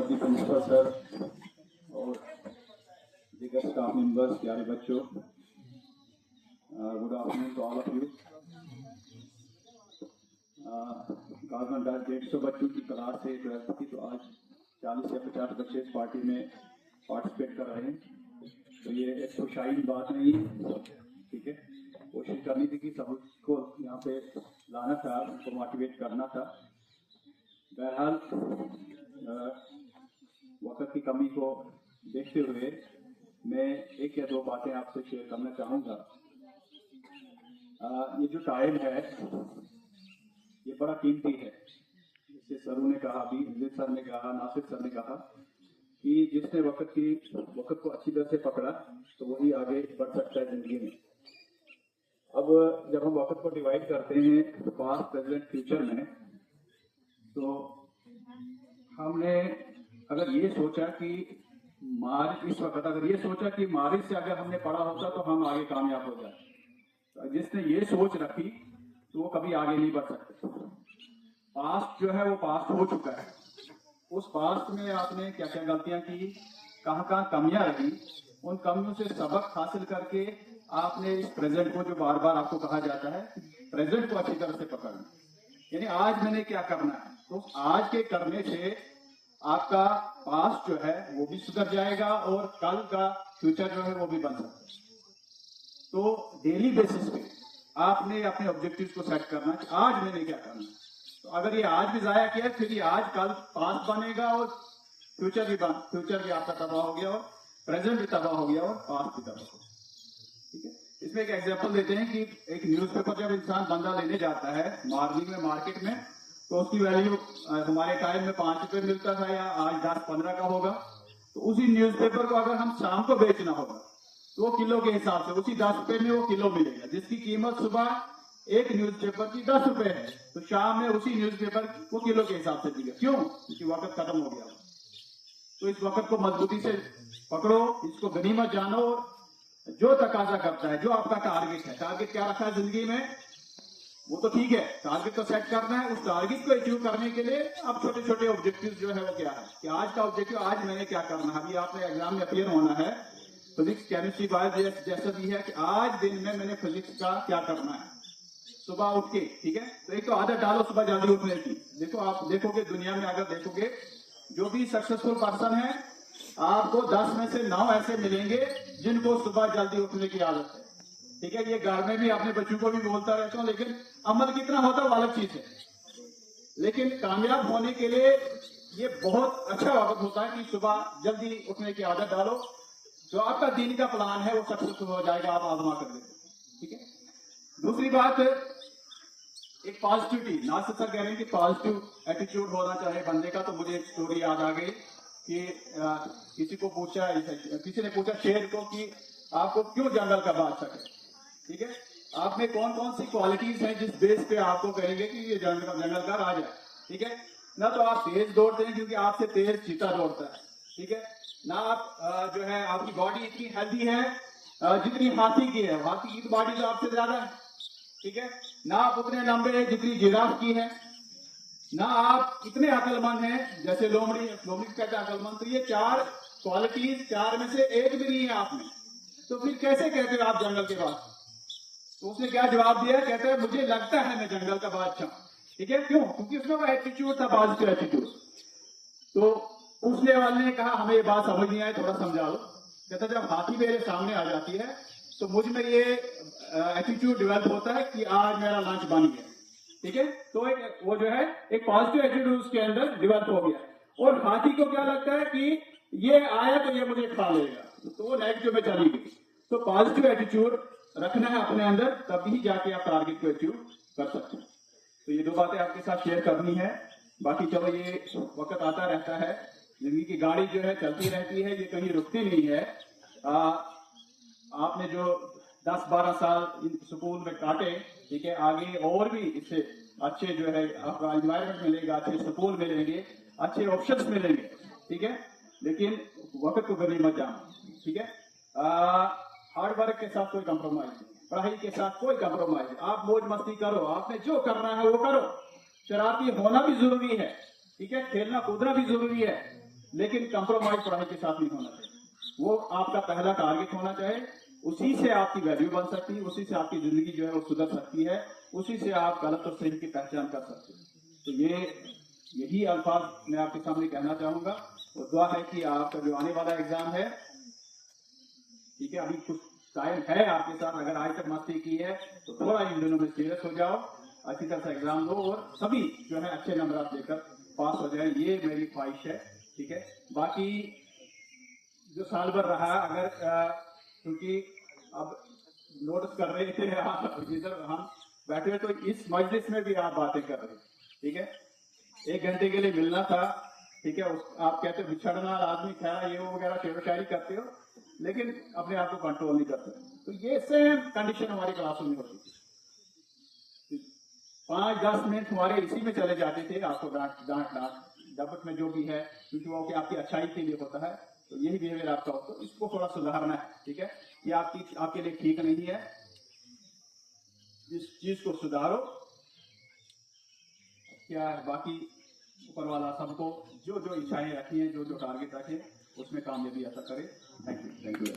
दी principal sir और दीगर staff members, प्यारे बच्चों, good afternoon to all of you. गाजमन 150 बच्चों की क्लास है 12th की, तो आज 40 या 50 बच्चे इस पार्टी में पार्टिसिपेट कर रहे हैं। तो ये एक खुशाइन बात नहीं, ठीक है। कोशिश करनी थी कि सबको यहाँ पे लाना था, उनको मोटिवेट करना था। बहरहाल वक्त की कमी को देखते हुए मैं एक या दो बातें आपसे शेयर करना चाहूँगा। ये जो टाइम है ये बड़ा कीमती है। जैसे सरू ने कहा, अभी अजीत सर ने कहा, नासिर सर ने कहा कि जिसने वक्त को अच्छी तरह से पकड़ा तो वही आगे बढ़ सकता है जिंदगी में। अब जब हम वक्त को डिवाइड करते हैं पास्ट, प्रेजेंट, फ्यूचर में, तो हमने अगर ये सोचा कि इस वक्त अगर ये सोचा कि मारिच से अगर हमने पढ़ा होता तो हम आगे कामयाब हो जाए, तो जिसने ये सोच रखी तो वो कभी आगे नहीं बढ़ सकते। पास्ट जो है वो पास्ट हो चुका है। उस पास्ट में आपने क्या क्या गलतियां की, कहाँ कहाँ कमियां रही, उन कमियों से सबक हासिल करके आपने इस प्रेजेंट को, जो बार बार आपको कहा जाता है, प्रेजेंट को अच्छी तरह से पकड़ना। यानी आज मैंने क्या करना है, तो आज के करने से आपका पास्ट जो है वो भी सुधर जाएगा और कल का फ्यूचर जो है वो भी बन सकता है। तो डेली बेसिस पे आपने अपने ऑब्जेक्टिव्स को सेट करना कि आज मैंने क्या करना है। तो अगर ये आज भी जाया किया, फिर ये आज कल पास्ट बनेगा और फ्यूचर भी आपका तबाह हो गया और प्रेजेंट भी तबाह हो गया और पास्ट भी तबाह हो गया। ठीक है, इसमें एक एग्जांपल देते हैं कि एक न्यूज़पेपर जब इंसान बंदा लेने जाता है मॉर्निंग में मार्केट में, तो उसकी वैल्यू हमारे टाइम में 5 रुपए मिलता था, या आज 10-15 का होगा। तो उसी न्यूज़पेपर को अगर हम शाम को बेचना होगा तो वो किलो के हिसाब से उसी 10 रुपए में वो किलो मिलेगा, जिसकी कीमत सुबह एक न्यूज़पेपर की 10 रुपए है, तो शाम में उसी न्यूज़पेपर को किलो के हिसाब से मिलेगा। क्यों? क्योंकि वक्त खत्म हो गया। तो इस वक्त को मजबूती से पकड़ो, इसको गनीमत जानो, जो तकाजा करता है, जो आपका टारगेट है, टारगेट क्या रखा है जिंदगी में, वो तो ठीक है, टारगेट को सेट करना है। उस टारगेट को अचीव करने के लिए अब छोटे छोटे ऑब्जेक्टिव जो है वो क्या है कि आज का ऑब्जेक्टिव, आज मैंने क्या करना है। अभी आपने एग्जाम में अपियर होना है, फिजिक्स, केमिस्ट्री, बायो जैसा भी है कि आज दिन में मैंने फिजिक्स का क्या करना है, सुबह उठ के, ठीक है। तो एक तो आदत डालो सुबह जल्दी उठने की। देखो, आप देखोगे दुनिया में, अगर देखोगे जो भी सक्सेसफुल पर्सन है, आपको 10 में से 9 ऐसे मिलेंगे जिनको सुबह जल्दी उठने की आदत है। ठीक है, ये घर में भी अपने बच्चों को भी बोलता रहता हूँ, लेकिन अमल कितना होता है वो अलग चीज है। लेकिन कामयाब होने के लिए ये बहुत अच्छा वक्त होता है कि सुबह जल्दी उठने की आदत डालो। जो आपका दिन का प्लान है वो सक्सेसफुल हो जाएगा, आप आजमा कर देखो। ठीक है, दूसरी बात, एक पॉजिटिविटी। नासिर सर कह रहे हैं कि पॉजिटिव एटीट्यूड होना चाहिए बंदे का। तो मुझे एक स्टोरी याद आ गई कि किसी ने पूछा शेर को कि आपको क्यों जंगल का बादशाह है। ठीक है, आप में कौन कौन सी क्वालिटीज हैं जिस बेस पे आपको कहेंगे कि ये जंगल का राजा है। ठीक है, ना तो आप तेज दौड़ते हैं क्योंकि आपसे तेज चीता दौड़ता है। ठीक है, ना आप जो है आपकी बॉडी इतनी हेल्दी है जितनी हाथी की है, हाथी की बॉडी तो आपसे ज्यादा है। ठीक है, ना आप उतने लंबे हैं जितनी जिराफ की है, ना आप इतने अकलमंद हैं जैसे लोमड़ी कहते हैं अकलमंद। तो ये 4 क्वालिटीज, 4 में से एक भी नहीं है आप में, तो फिर कैसे कहते हो आप जंगल के बादशाह? तो उसने क्या जवाब दिया, कहते हैं मुझे लगता है मैं जंगल का बादशाह। ठीक है, क्यों? क्योंकि उसमें वो एटीट्यूड था, पॉजिटिव एटीट्यूड। तो पूछने वाले ने कहा हमें ये बात समझ नहीं आई, थोड़ा समझा लो। कहता जब हाथी मेरे सामने आ जाती है तो मुझ में ये एटीट्यूड डेवलप होता है कि आज मेरा लंच बन गया। ठीक है, तो वो जो है एक पॉजिटिव एटीट्यूड उसके अंदर डेवलप हो गया। और हाथी को क्या लगता है कि ये आया तो ये मुझे खा लेगा, तो वो नेगेटिव में चली गई। तो पॉजिटिव एटीट्यूड रखना है अपने अंदर, तभी जाके आप टारगेट को अचीव कर सकते हैं। तो ये 2 बातें आपके साथ शेयर करनी है। बाकी चलो, ये वक्त आता रहता है, जिंदगी की गाड़ी जो है चलती रहती है, ये कहीं रुकती नहीं है। आपने जो 10-12 साल स्कूल में काटे, ठीक है, आगे और भी इससे अच्छे जो है आपका एनवायरमेंट मिलेगा, अच्छे स्कूल मिलेंगे, अच्छे ऑप्शंस मिलेंगे। ठीक है, लेकिन वक्त को कभी मत जाना। ठीक है, हार्ड वर्क के साथ कोई कंप्रोमाइज नहीं, पढ़ाई के साथ कोई कंप्रोमाइज नहीं। आप मौज मस्ती करो, आपने जो करना है वो करो। शरारती होना भी जरूरी है, ठीक है, खेलना कूदना भी जरूरी है, लेकिन कंप्रोमाइज पढ़ाई के साथ नहीं होना चाहिए। वो आपका पहला टारगेट होना चाहिए, उसी से आपकी वैल्यू बन सकती है, उसी से आपकी जिंदगी जो है वो सुधर सकती है, उसी से आप गलत और सही की पहचान कर सकते हैं। तो यही अल्फाज मैं आपके सामने कहना चाहूंगा। और दुआ है कि आपका जो आने वाला एग्जाम है, ठीक है, अभी कुछ टाइम है आपके साथ, अगर आज तक मस्ती की है तो थोड़ा इन दिनों में सीरियस हो जाओ, अच्छी तरह से एग्जाम दो और सभी जो है अच्छे नंबर लेकर पास हो जाए, ये मेरी ख्वाहिश है। ठीक है, बाकी जो साल भर रहा, अगर क्योंकि अब नोटिस कर रहे थे आप इधर हम बैठे तो इस मजलिस में भी आप बातें कर रहे, ठीक है, 1 घंटे के लिए मिलना था, ठीक है, आप कहते हो बिछड़ना आदमी खैरा ये वो वगैरह शेर शायरी करते हो, लेकिन अपने आप को कंट्रोल नहीं करते। तो ये सेम कंडीशन हमारी क्लासों में होती थी, 5-10 मिनट हमारे इसी में चले जाते थे, आपको डांट डबट में जो भी है, क्योंकि वो कि आपकी अच्छाई के लिए होता है। तो यही बिहेवियर आपका हो, तो इसको थोड़ा सुधारना है, ठीक है, ये आपके लिए ठीक नहीं है, इस चीज को सुधारो। क्या है, बाकी ऊपर वाला सबको जो जो इच्छाएं रखी हैं, जो जो टारगेट रखे, उसमें कामयाबी ऐसा करे। Thank you.